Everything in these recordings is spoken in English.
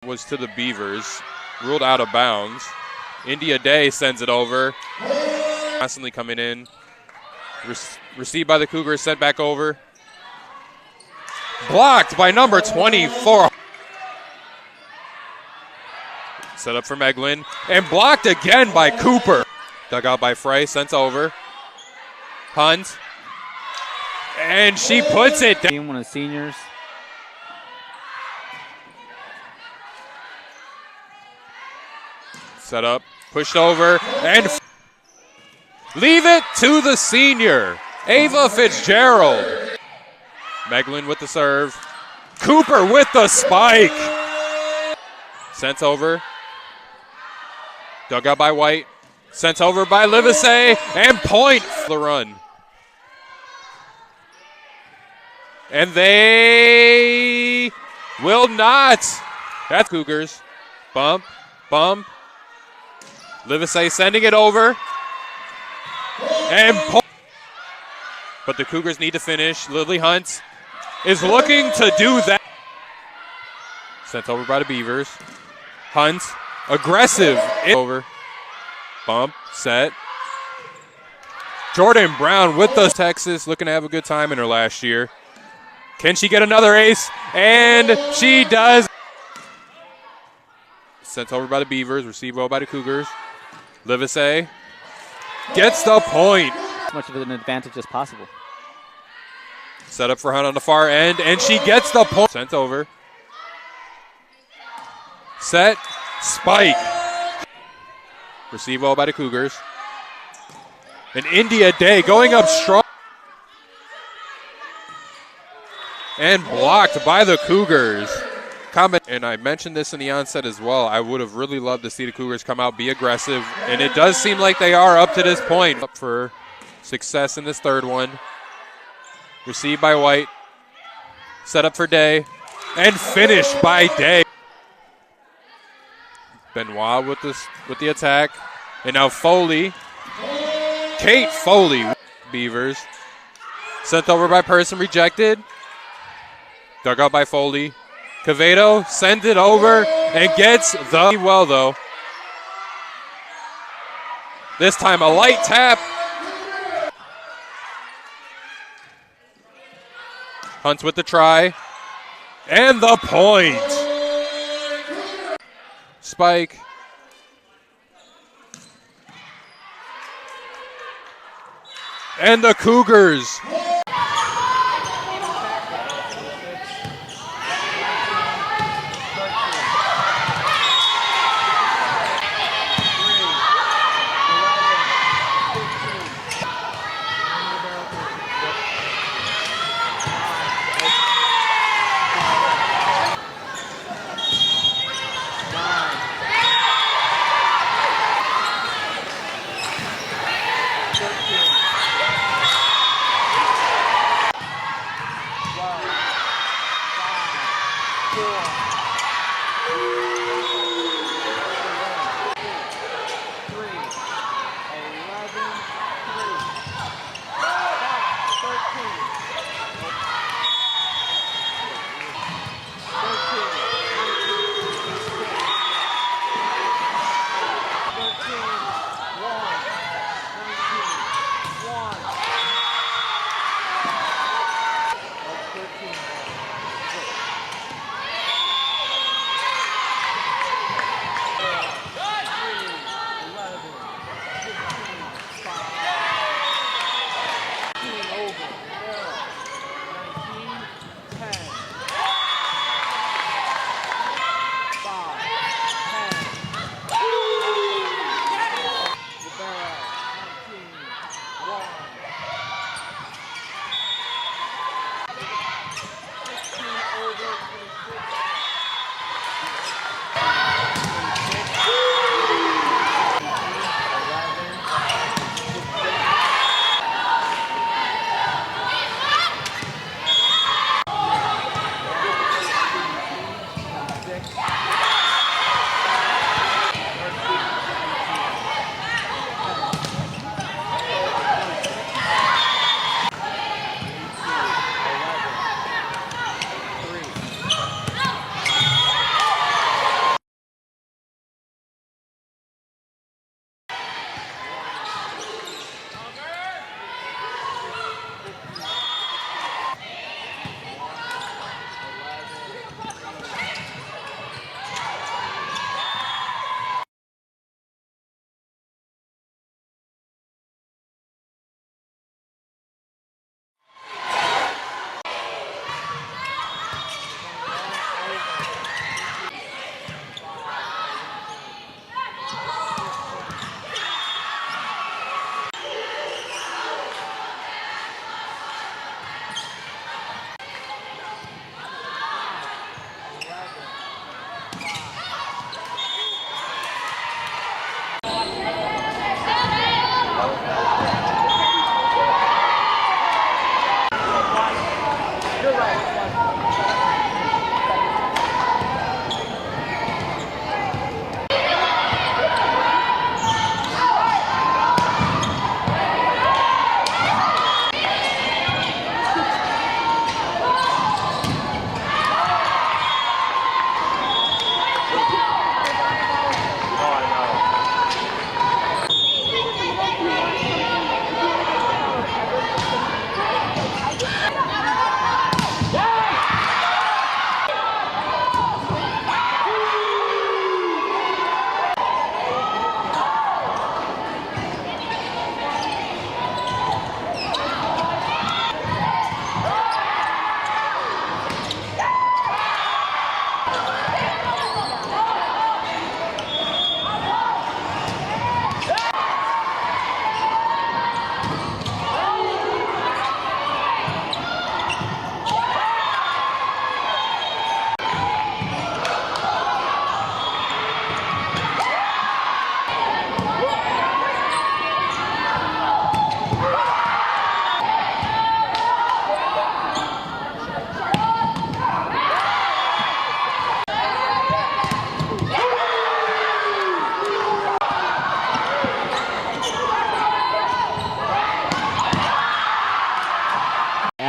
was to the Beavers, ruled out of bounds. India Day sends it over. Constantly coming in. Received by the Cougars, sent back over. Blocked by number 24. Set up for Meglin. And blocked again by Cooper. Dug out by Frey, sent over. Hunt. And she puts it down. One of the seniors. Set up, pushed over, and leave it to the senior, Ava Fitzgerald. Meglin with the serve. Cooper with the spike. Sent over. Dug out by White. Sent over by Livesey, and point for the run. And they will not. That's Cougars. Bump, bump. Livesey sending it over. And but the Cougars need to finish. Lily Hunt is looking to do that. Sent over by the Beavers. Hunt, aggressive. Over. Bump, set. Jordan Brown with the Texas, looking to have a good time in her last year. Can she get another ace? And she does. Sent over by the Beavers, received well by the Cougars. Livesey gets the point. As much of an advantage as possible. Set up for Hunt on the far end, and she gets the point. Sent over. Set, spike. Received well by the Cougars. And India Day going up strong. And blocked by the Cougars. And I mentioned this in the onset as well. I would have really loved to see the Cougars come out, be aggressive. And it does seem like they are up to this point. Up for success in this third one. Received by White. Set up for Day. And finished by Day. Benoit with the attack. And now Foley. Kate Foley. Beavers. Sent over by Person, rejected. Dug out by Foley. Cavedo sends it over and gets the well, though. This time a light tap. Hunt with the try. And the point. Spike. And the Cougars.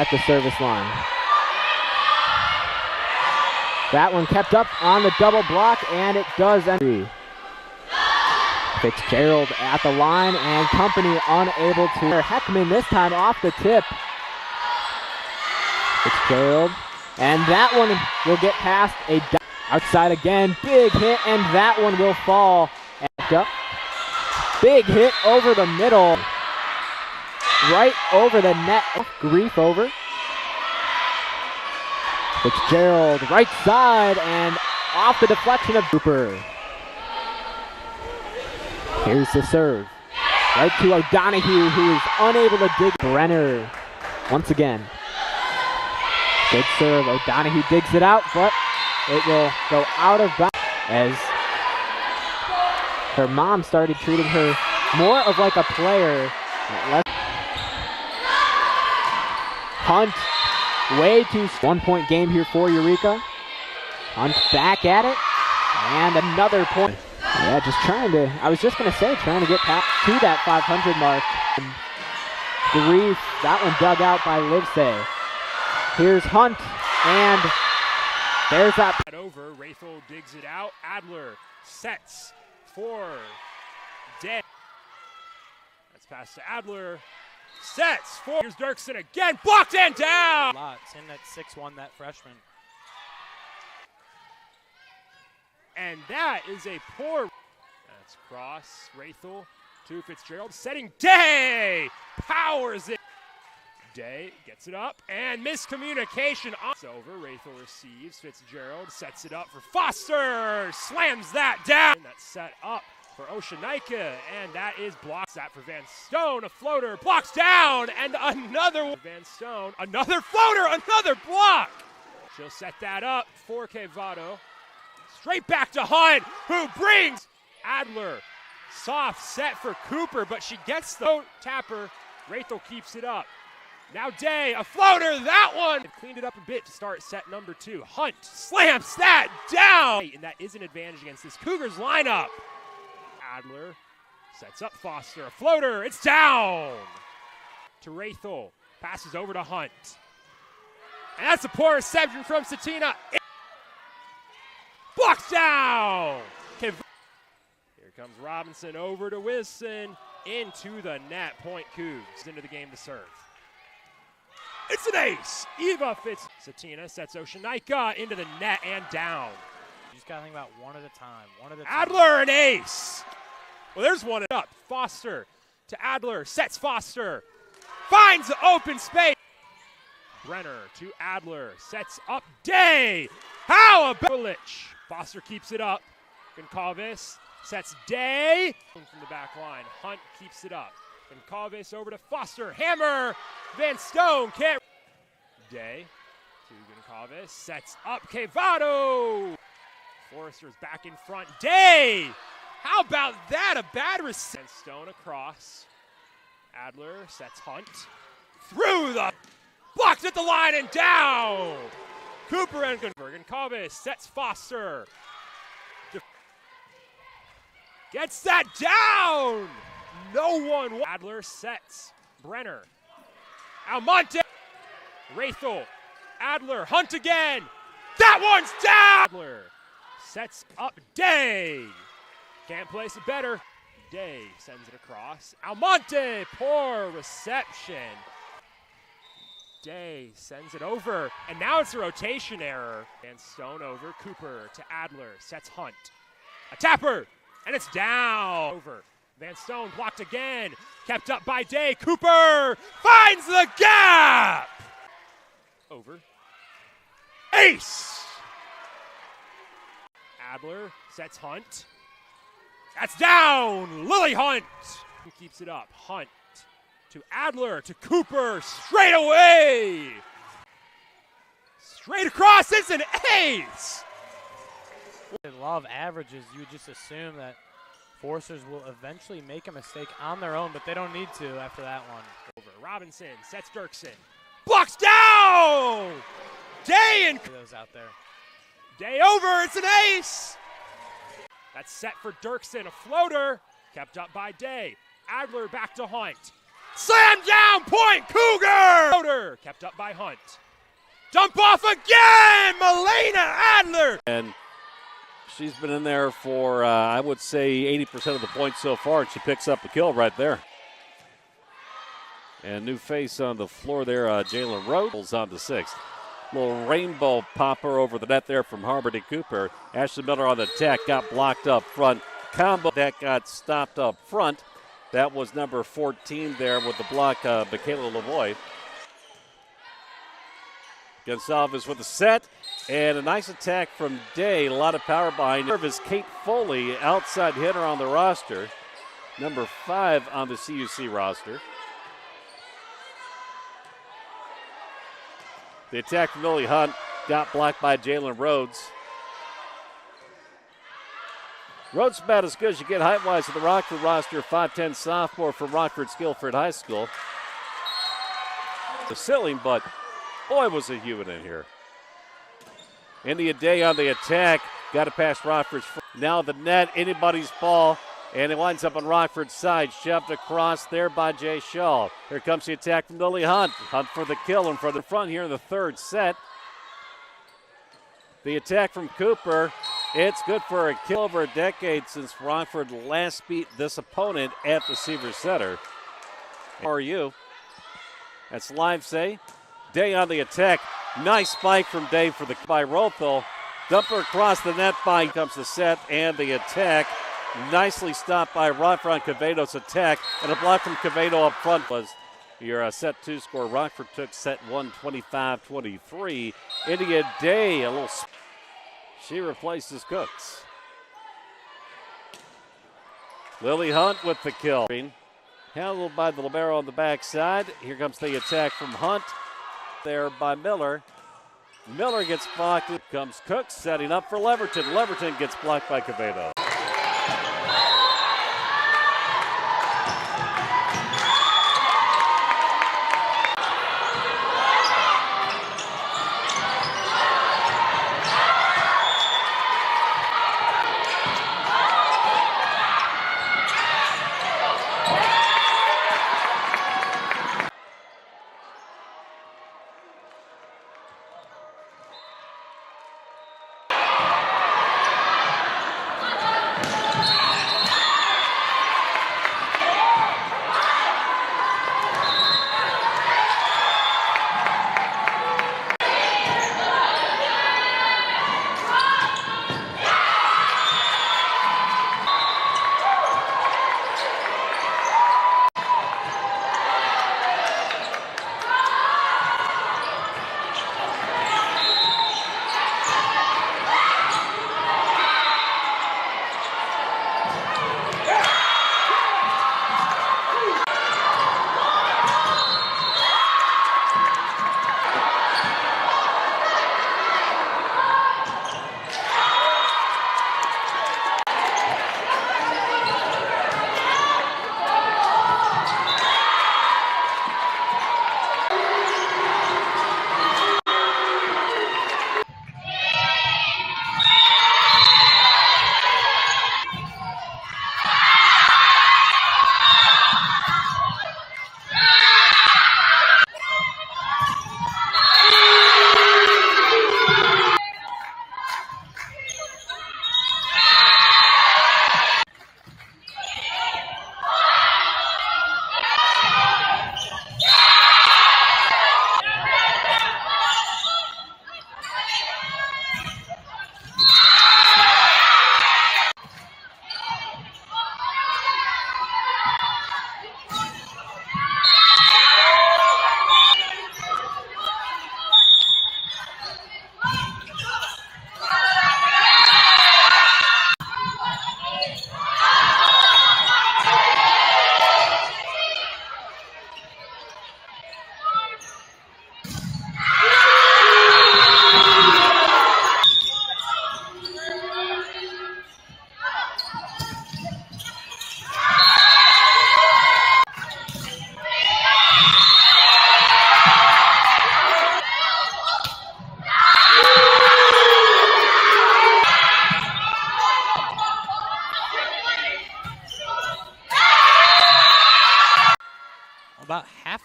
at the service line. That one kept up on the double block, and it does end. Fitzgerald at the line, and company unable to. Heckman this time off the tip. Fitzgerald, and that one will get past a outside again. Big hit, and that one will fall. And up. Big hit over the middle. Right over the net. Grief over. Fitzgerald, right side, and off the deflection of Cooper. Here's the serve. Right to O'Donohue, who is unable to dig. Brenner, once again. Good serve. O'Donohue digs it out, but it will go out of bounds as her mom started treating her more of like a player. Hunt, way too 1-point game here for Eureka. Hunt back at it, and another point. Yeah, just trying to, I was just going to say, trying to get to that 500 mark. Grief, that one dug out by Livesay. Here's Hunt, and there's that. Over, Rathel digs it out. Adler sets for Day. That's pass to Adler. Sets for. Here's Dirksen again. Blocked and down. Lots in that 6'1", that freshman. And that is a poor. That's cross. Rathel to Fitzgerald. Setting Day. Powers it. Day gets it up, and miscommunication. It's over. Rathel receives. Fitzgerald sets it up for Foster. Slams that down. And that's set up for Oshanika, and that is blocked. That for Van Stone. A floater blocks down, and another one. Van Stone. Another floater. Another block. She'll set that up for Quevedo. Straight back to Hunt, who brings Adler. Soft set for Cooper, but she gets the tapper. Rathel keeps it up. Now Day, a floater, that one! Cleaned it up a bit to start set number 2. Hunt slams that down! And that is an advantage against this Cougars lineup. Adler sets up Foster, a floater, it's down! To Rathel, passes over to Hunt. And that's a poor reception from Satina. Blocks down! Here comes Robinson over to Wilson, into the net. Point Cougs into the game to serve. It's an ace! Eva Fitz. Satina sets Oshanika into the net and down. You just gotta think about one at a time. Adler, an ace! Well, there's one up. Foster to Adler, sets Foster. Finds the open space. Brenner to Adler, sets up Day. How about Lich? Foster keeps it up. Goncalves sets Day. From the back line, Hunt keeps it up. Goncalves over to Foster. Hammer! Van Stone can't. Day to Goncalves, sets up Quevedo. Forrester's back in front. Day! How about that? A bad reception. Van Stone across. Adler sets Hunt. Through the. Blocked at the line and down! Cooper and Goncalves sets Foster. Gets that down! No one. Adler sets Brenner. Almonte. Rathel. Adler. Hunt again. That one's down! Adler sets up Day. Can't place it better. Day sends it across. Almonte. Poor reception. Day sends it over. And now it's a rotation error. Van Stone over. Cooper to Adler. Sets Hunt. A tapper. And it's down. Over. Van Stone blocked again. Kept up by Day. Cooper finds the gap. Over. Ace. Adler sets Hunt. That's down. Lily Hunt. Who keeps it up? Hunt to Adler to Cooper. Straight away. Straight across. It's an ace. The law of averages, you would just assume that Forcers will eventually make a mistake on their own, but they don't need to after that one. Over. Robinson sets Dirksen. Blocks down! Day and those out there. Day over, it's an ace! That's set for Dirksen, a floater. Kept up by Day. Adler back to Hunt. Slam down, point, Cougar! Kept up by Hunt. Dump off again, Melena Adler! And she's been in there for, I would say, 80% of the points so far, and she picks up a kill right there. And new face on the floor there, Jalen Rhodes on the sixth. Little rainbow popper over the net there from Harbor to Cooper. Ashley Miller on the attack, got blocked up front. Combo that got stopped up front. That was number 14 there with the block, Michaela Lavoie. Gonsalves with the set, and a nice attack from Day. A lot of power behind. Is Kate Foley, outside hitter on the roster. Number 5 on the CUC roster. The attack from Lily Hunt got blocked by Jalen Rhodes. Rhodes about as good as you get height-wise to the Rockford roster. 5'10 sophomore from Rockford Skillford High School. The ceiling, but boy, was a human in here. India Day on the attack. Got to pass Rockford's. Now the net, anybody's ball. And it winds up on Rockford's side. Shoved across there by Jay Shaw. Here comes the attack from Lily Hunt. Hunt for the kill in front of the front here in the third set. The attack from Cooper. It's good for a kill. Over a decade since Rockford last beat this opponent at the Seavers Center. How are you? That's Livesay. Day on the attack. Nice spike from Day for the by Rothel. Dumper across the net by comes the set and the attack. Nicely stopped by Rockford on Quevedo's attack. And a block from Quevedo up front was your set 2 score. Rockford took set 1 25-23. India Day, a little. She replaces Cooks. Lily Hunt with the kill. Handled by the libero on the backside. Here comes the attack from Hunt. There by Miller. Miller gets blocked. Here comes Cooks setting up for Leverton. Leverton gets blocked by Quevedo.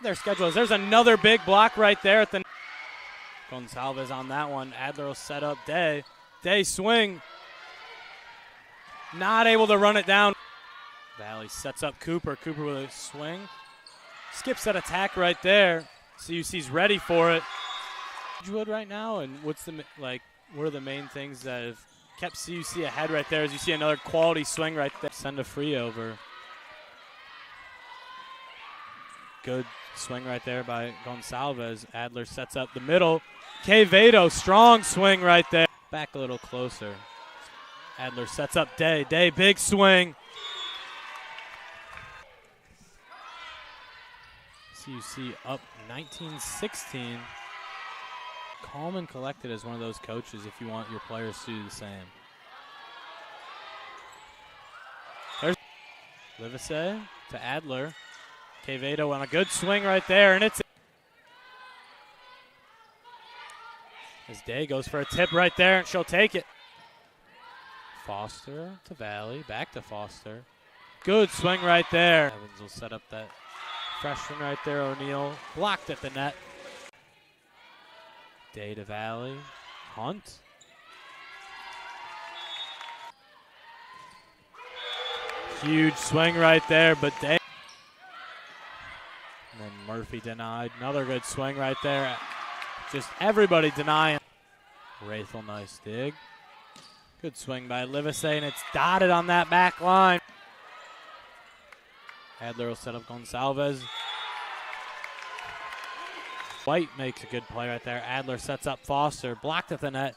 their schedule is. There's another big block right there at the Gonsalves on that one. Adler will set up Day. Day swing. Not able to run it down. Valley sets up Cooper. Cooper with a swing. Skips that attack right there. CUC's ready for it. Wood right now, and what's the what are the main things that have kept CUC ahead right there? As you see another quality swing right there. Send a free over. Good swing right there by Gonsalves. Adler sets up the middle. Quevedo, strong swing right there. Back a little closer. Adler sets up Day. Day, big swing. CUC up 19-16. Calm and collected as one of those coaches if you want your players to do the same. There's Livesey to Adler. Quevedo on a good swing right there, and it's as Day goes for a tip right there, and she'll take it. Foster to Valley, back to Foster. Good swing right there. Evans will set up that freshman right there, O'Neal. Blocked at the net. Day to Valley. Hunt. Huge swing right there, but Day. And then Murphy denied. Another good swing right there. Just everybody denying. Wraithel, nice dig. Good swing by Livesey, and it's dotted on that back line. Adler will set up Gonsalves. White makes a good play right there. Adler sets up Foster. Blocked at the net.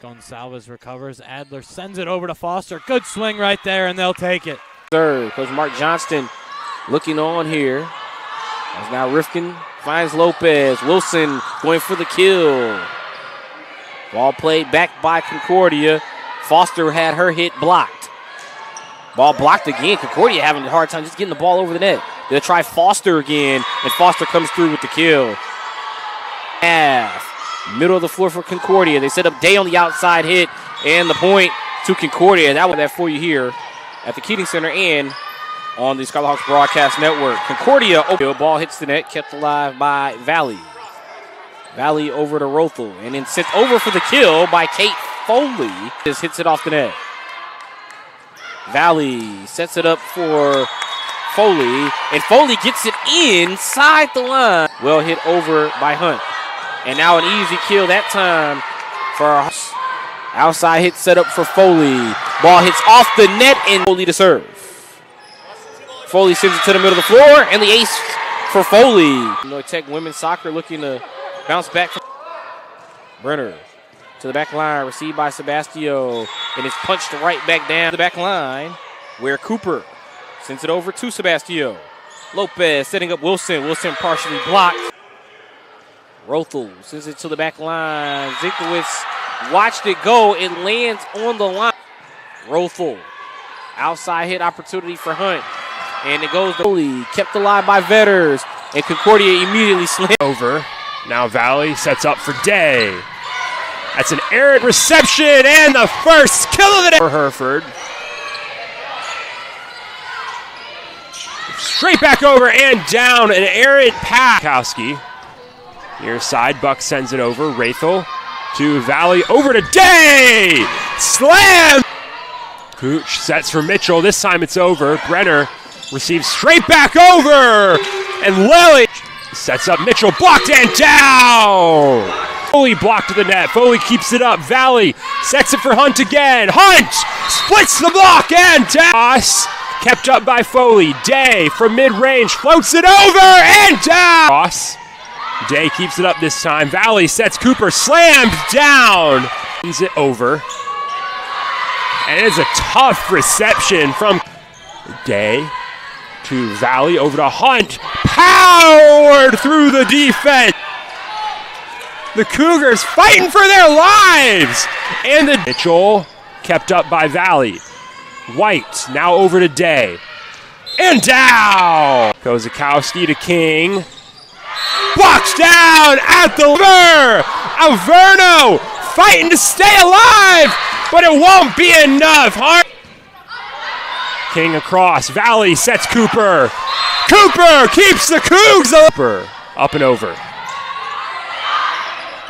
Gonsalves recovers. Adler sends it over to Foster. Good swing right there, and they'll take it. Third, Coach Mark Johnston looking on here. As now Rifkin finds Lopez. Wilson going for the kill. Ball played back by Concordia. Foster had her hit blocked. Ball blocked again. Concordia having a hard time just getting the ball over the net. They'll try Foster again, and Foster comes through with the kill. Middle of the floor for Concordia. They set up Day on the outside hit, and the point to Concordia. That was that for you here at the Keating Center and on the Skylarhawks Broadcast Network. Concordia, ball hits the net, kept alive by Valley. Valley over to Rothel, and then sent over for the kill by Kate Foley. Just hits it off the net. Valley sets it up for Foley, and Foley gets it inside the line. Well hit over by Hunt. And now an easy kill that time for our outside hit set up for Foley. Ball hits off the net and Foley to serve. Foley sends it to the middle of the floor, and the ace for Foley. Illinois Tech women's soccer looking to bounce back. Brenner to the back line, received by Sebastio, and it's punched right back down the back line where Cooper sends it over to Sebastio. Lopez setting up Wilson. Wilson partially blocked. Rothel sends it to the back line. Zinkowitz watched it go. It lands on the line. Rothel, outside hit opportunity for Hunt. And it goes to Foley, kept alive by Vetters. And Concordia immediately slammed over. Now Valley sets up for Day. That's an errant reception and the first kill of the day for Hereford. Straight back over and down, an errant pass. Kowski. Near side, Buck sends it over. Wraithel to Valley, over to Day! Slam! Cooch sets for Mitchell. This time it's over. Brenner receives straight back over. And Lily sets up Mitchell, blocked and down! Foley blocked to the net. Foley keeps it up. Valley sets it for Hunt again. Hunt splits the block and down. Kept up by Foley. Day from mid-range floats it over and down. Ross. Day keeps it up this time. Valley sets Cooper, slammed down. Sends it over. And it's a tough reception from Day to Valley, over to Hunt. Powered through the defense. The Cougars fighting for their lives. And the Mitchell kept up by Valley. White now over to Day. And down. Goes Zukowski to King. Boxed down at the river. Averno fighting to stay alive, but it won't be enough. King across. Valley sets Cooper. Cooper keeps the Cougs over. Up and over.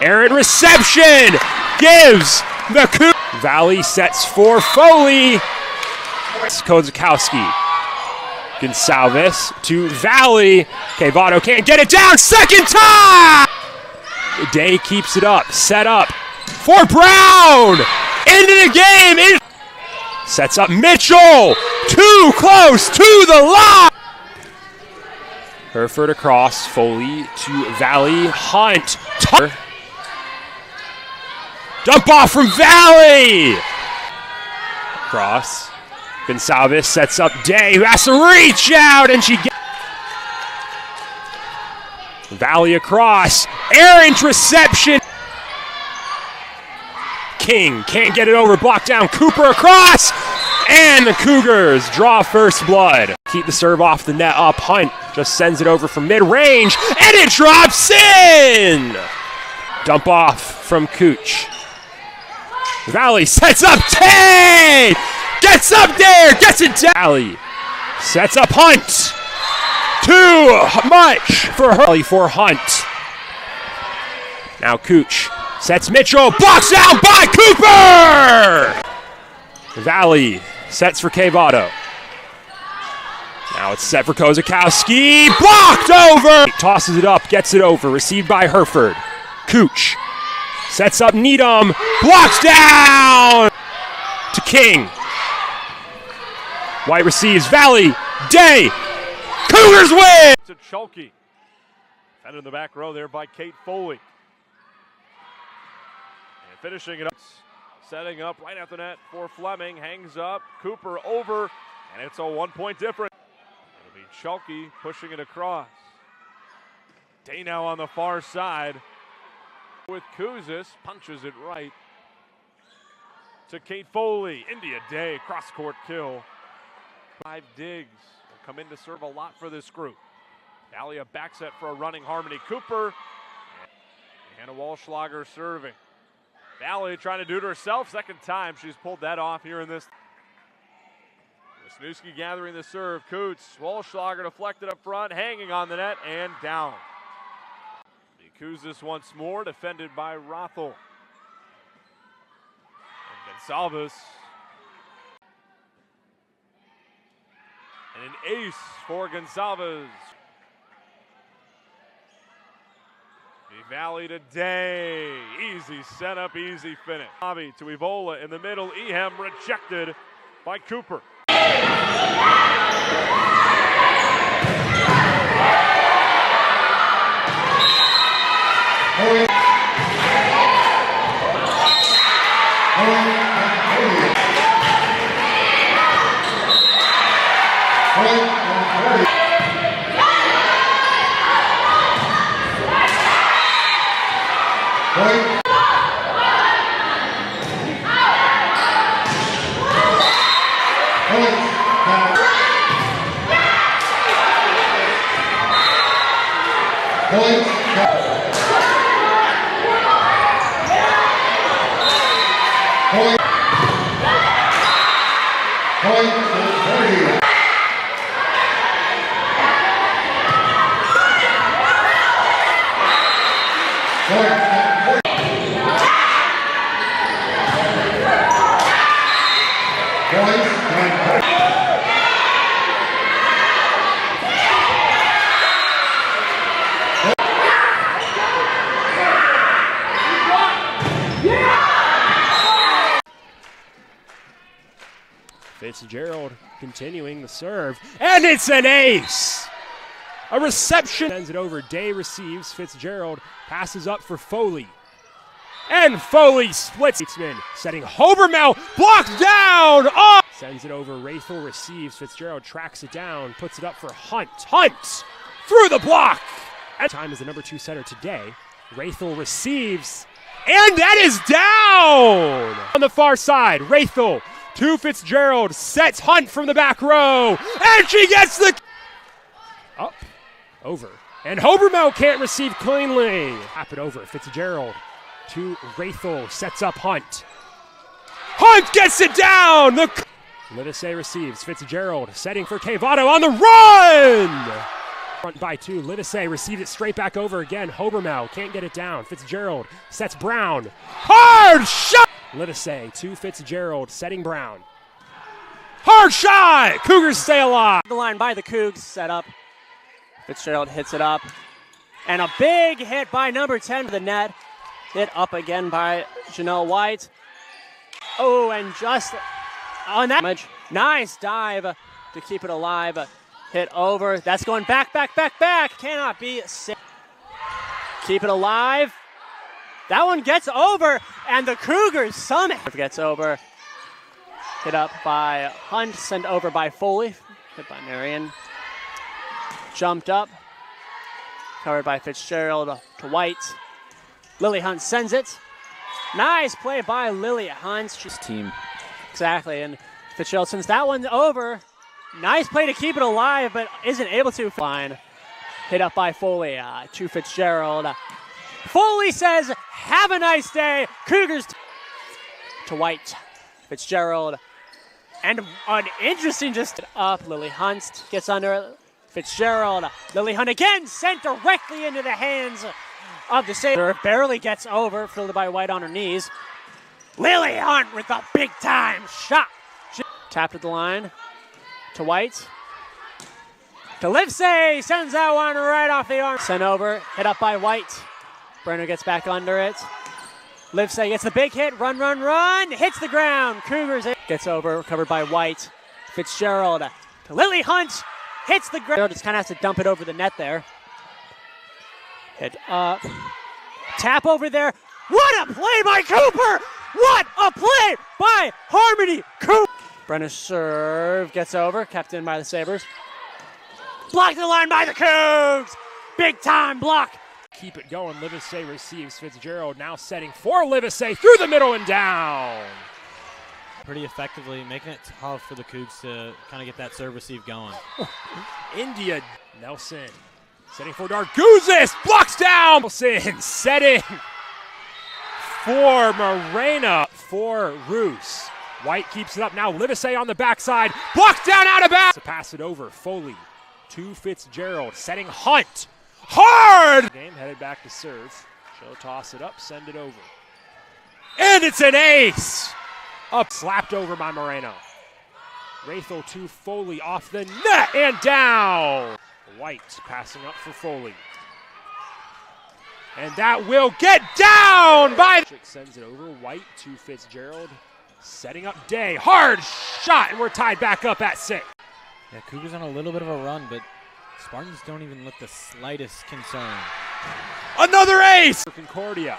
Aaron reception gives the Cougs. Valley sets for Foley. Kozakowski. Gonsalves to Valley. Cavato can't get it down. Second time! Day keeps it up. Set up for Brown. Into the game. Sets up Mitchell. Too close to the line. Herford across. Foley to Valley. Hunt. Dump off from Valley. Cross. Gonsalves sets up Day, who has to reach out, and she gets Valley across. Errant reception. King can't get it over. Blocked down. Cooper across. And the Cougars draw first blood. Keep the serve off the net up. Hunt just sends it over from mid-range. And it drops in. Dump off from Cooch. Valley sets up Tay. Gets up there. Gets it down. Valley sets up Hunt. Too much for her. For Hunt. Now Cooch sets Mitchell. Boxed out by Cooper. Valley sets for Cavato. Now it's set for Kozakowski. Blocked over. Tosses it up. Gets it over. Received by Herford. Cooch sets up Needham. Blocks down to King. White receives. Valley. Day. Cougars win. To Chulke. And in the back row there by Kate Foley. And finishing it up. Setting up right at the net for Fleming. Hangs up. Cooper over. And it's a 1-point difference. It'll be Chulke pushing it across. Day now on the far side. With Kuzis. Punches it right to Kate Foley. India Day. Cross-court kill. 5 digs will come in to serve a lot for this group. Valley a back set for a running Harmony Cooper. Hannah Walschlager serving. Valley trying to do it herself. Second time she's pulled that off here in this. Wisniewski gathering the serve. Coots. Walschlager deflected up front, hanging on the net and down. Kuzis once more, defended by Rothel. And Gonsalves. And an ace for Gonsalves. The Valley today. Easy setup, easy finish. Bobby to Evola in the middle. Ehem rejected by Cooper. Fitzgerald continuing the serve, and it's an ace! A reception sends it over. Day receives. Fitzgerald passes up for Foley. And Foley splits. Setting Hobermel, blocked down! Oh! Sends it over. Rathel receives. Fitzgerald tracks it down, puts it up for Hunt. Hunt! Through the block! At time is the number 2 setter today. Rathel receives, and that is down! On the far side, Rathel to Fitzgerald, sets Hunt from the back row, and she gets the up, over, and Hobermel can't receive cleanly. Tap it over. Fitzgerald to Rathel, sets up Hunt. Hunt gets it down. Livesey receives. Fitzgerald setting for Cavato on the run! Front by 2. Livesey receives it straight back over again. Hobermel can't get it down. Fitzgerald sets Brown. Hard shot! Livesey to Fitzgerald setting Brown. Hard shot! Cougars stay alive. The line by the Cougs, set up. Fitzgerald hits it up. And a big hit by number 10 to the net. Hit up again by Janelle White. Oh, and just on that image, nice dive to keep it alive. Hit over. That's going back. Cannot be safe. Keep it alive. That one gets over, and the Cougars somehow gets over. Hit up by Hunt, sent over by Foley. Hit by Marion. Jumped up. Covered by Fitzgerald to White. Lily Hunt sends it. Nice play by Lily Hunt. She's Team. Exactly, and Fitzgerald sends that one over. Nice play to keep it alive, but isn't able to. Fine. Hit up by Foley to Fitzgerald. Foley says, have a nice day. Cougars to White. Fitzgerald. And an interesting just up. Lily Hunt gets under Fitzgerald. Lily Hunt again sent directly into the hands of the saver. Barely gets over, filled by White on her knees. Lily Hunt with a big time shot. Tapped at the line to White. To Livesey, sends that one right off the arm. Sent over, hit up by White. Brenner gets back under it. Livesey gets the big hit, run, hits the ground. Cougars gets over, covered by White. Fitzgerald to Lily Hunt, hits the ground. Just kind of has to dump it over the net there. Hit up. Tap over there. What a play by Cooper! What a play by Harmony Cooper! Brenner's serve gets over, kept in by the Sabres. Blocked the line by the Cougs! Big time block. Keep it going. Livesey receives. Fitzgerald now setting for Livesey through the middle and down. Pretty effectively, making it tough for the Cougs to kind of get that serve receive going. India. Nelson setting for Darguzis. Blocks down. Nelson setting for Morena for Roos. White keeps it up now. Livesey on the backside. Blocked down out of bounds. To pass it over. Foley to Fitzgerald. Setting Hunt. Hard! Game headed back to serve. She'll toss it up, send it over. And it's an ace! Up, slapped over by Moreno. Rathel to Foley off the net and down! White passing up for Foley. And that will get down by... Sends it over. White to Fitzgerald. Setting up Day. Hard shot, and we're tied back up at 6. Yeah, Cougars on a little bit of a run, but Spartans don't even look the slightest concern. Another ace! Concordia.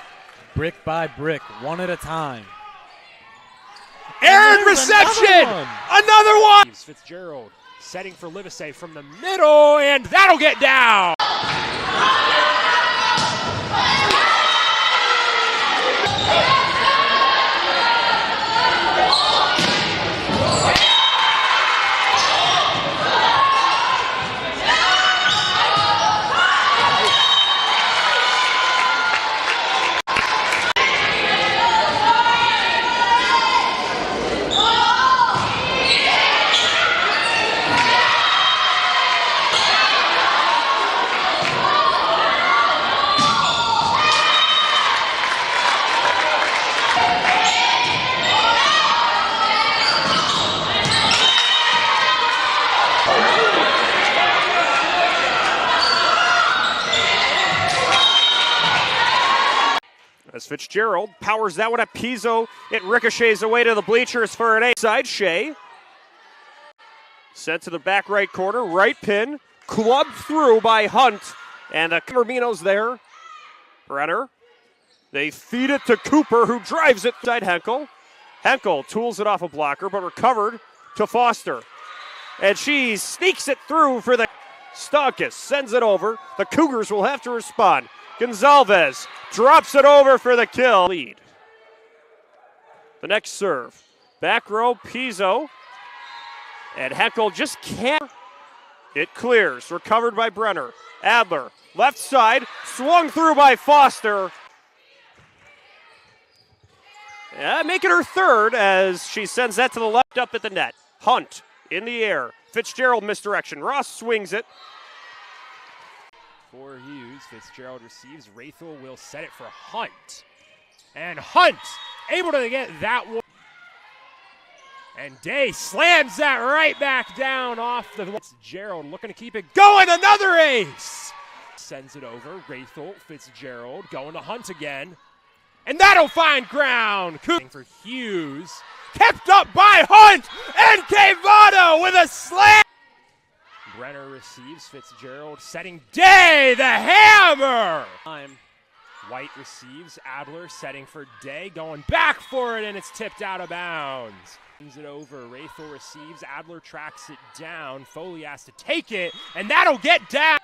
Brick by brick, one at a time. Aaron reception! Another one! Fitzgerald setting for Livesey from the middle, and that'll get down! As Fitzgerald powers that one at Pizzo, it ricochets away to the bleachers for an A. Side Shea. Sent to the back right corner, right pin, clubbed through by Hunt, and Camino's there. Brenner. They feed it to Cooper, who drives it side Henkel. Henkel tools it off a blocker, but recovered to Foster. And she sneaks it through for the... Stonkus sends it over. The Cougars will have to respond. Gonzalez drops it over for the kill. Lead. The next serve. Back row, Pizzo. And Henkel just can't. It clears. Recovered by Brenner. Adler, left side. Swung through by Foster. Yeah, making her third as she sends that to the left up at the net. Hunt in the air. Fitzgerald misdirection. Ross swings it. For Hughes, Fitzgerald receives. Rathel will set it for Hunt. And Hunt able to get that one. And Day slams that right back down off the. Fitzgerald looking to keep it going. Another ace. Sends it over. Rathel, Fitzgerald going to Hunt again. And that'll find ground. For Hughes. Kept up by Hunt. And Cavado with a slam. Brenner receives. Fitzgerald setting Day. The hammer. White receives. Adler setting for Day. Going back for it. And it's tipped out of bounds. Sends it over. Rathel receives. Adler tracks it down. Foley has to take it. And that'll get down.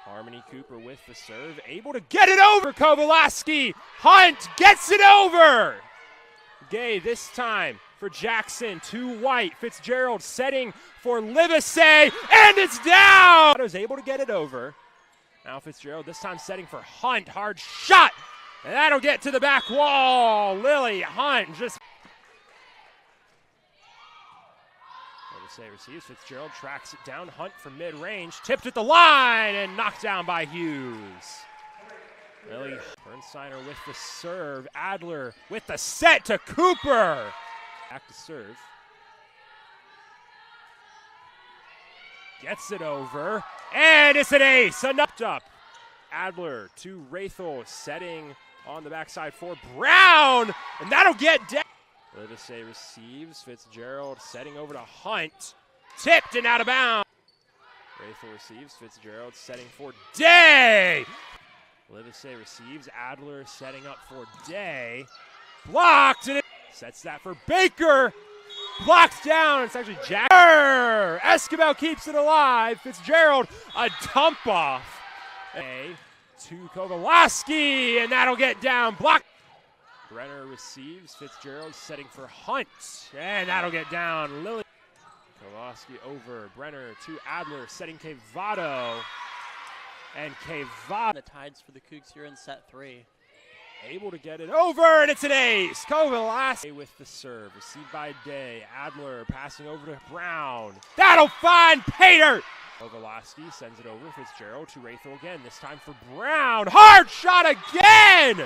Harmony Cooper with the serve, able to get it over Kovaleski. Hunt gets it over. Gay this time for Jackson to White. Fitzgerald setting for Livesey, and it's down. Was able to get it over. Now Fitzgerald this time setting for Hunt. Hard shot, and that'll get to the back wall. Lily Hunt just. Say receives. Fitzgerald tracks it down. Hunt from mid-range. Tipped at the line and knocked down by Hughes. Lily Bernsteiner with the serve. Adler with the set to Cooper. Back to serve. Gets it over. And it's an ace. Enough up. Adler to Rathel setting on the backside for Brown. And that'll get down. Livesey receives. Fitzgerald setting over to Hunt. Tipped and out of bounds. Rathel receives. Fitzgerald setting for Day. Livesey receives. Adler setting up for Day. Blocked and it sets that for Baker. Blocked down. It's actually Jack. Escobar keeps it alive. Fitzgerald a dump off. To Kovaleski, and that'll get down. Blocked. Brenner receives. Fitzgerald setting for Hunt. And that'll get down. Lily. Kowalski over. Brenner to Adler setting Cavado. And Cavado. The Tides for the Cougs here in set 3. Able to get it over, and it's an ace. Kowalski with the serve. Received by Day. Adler passing over to Brown. That'll find Pater. Kowalski sends it over. Fitzgerald to Rathel again. This time for Brown. Hard shot again.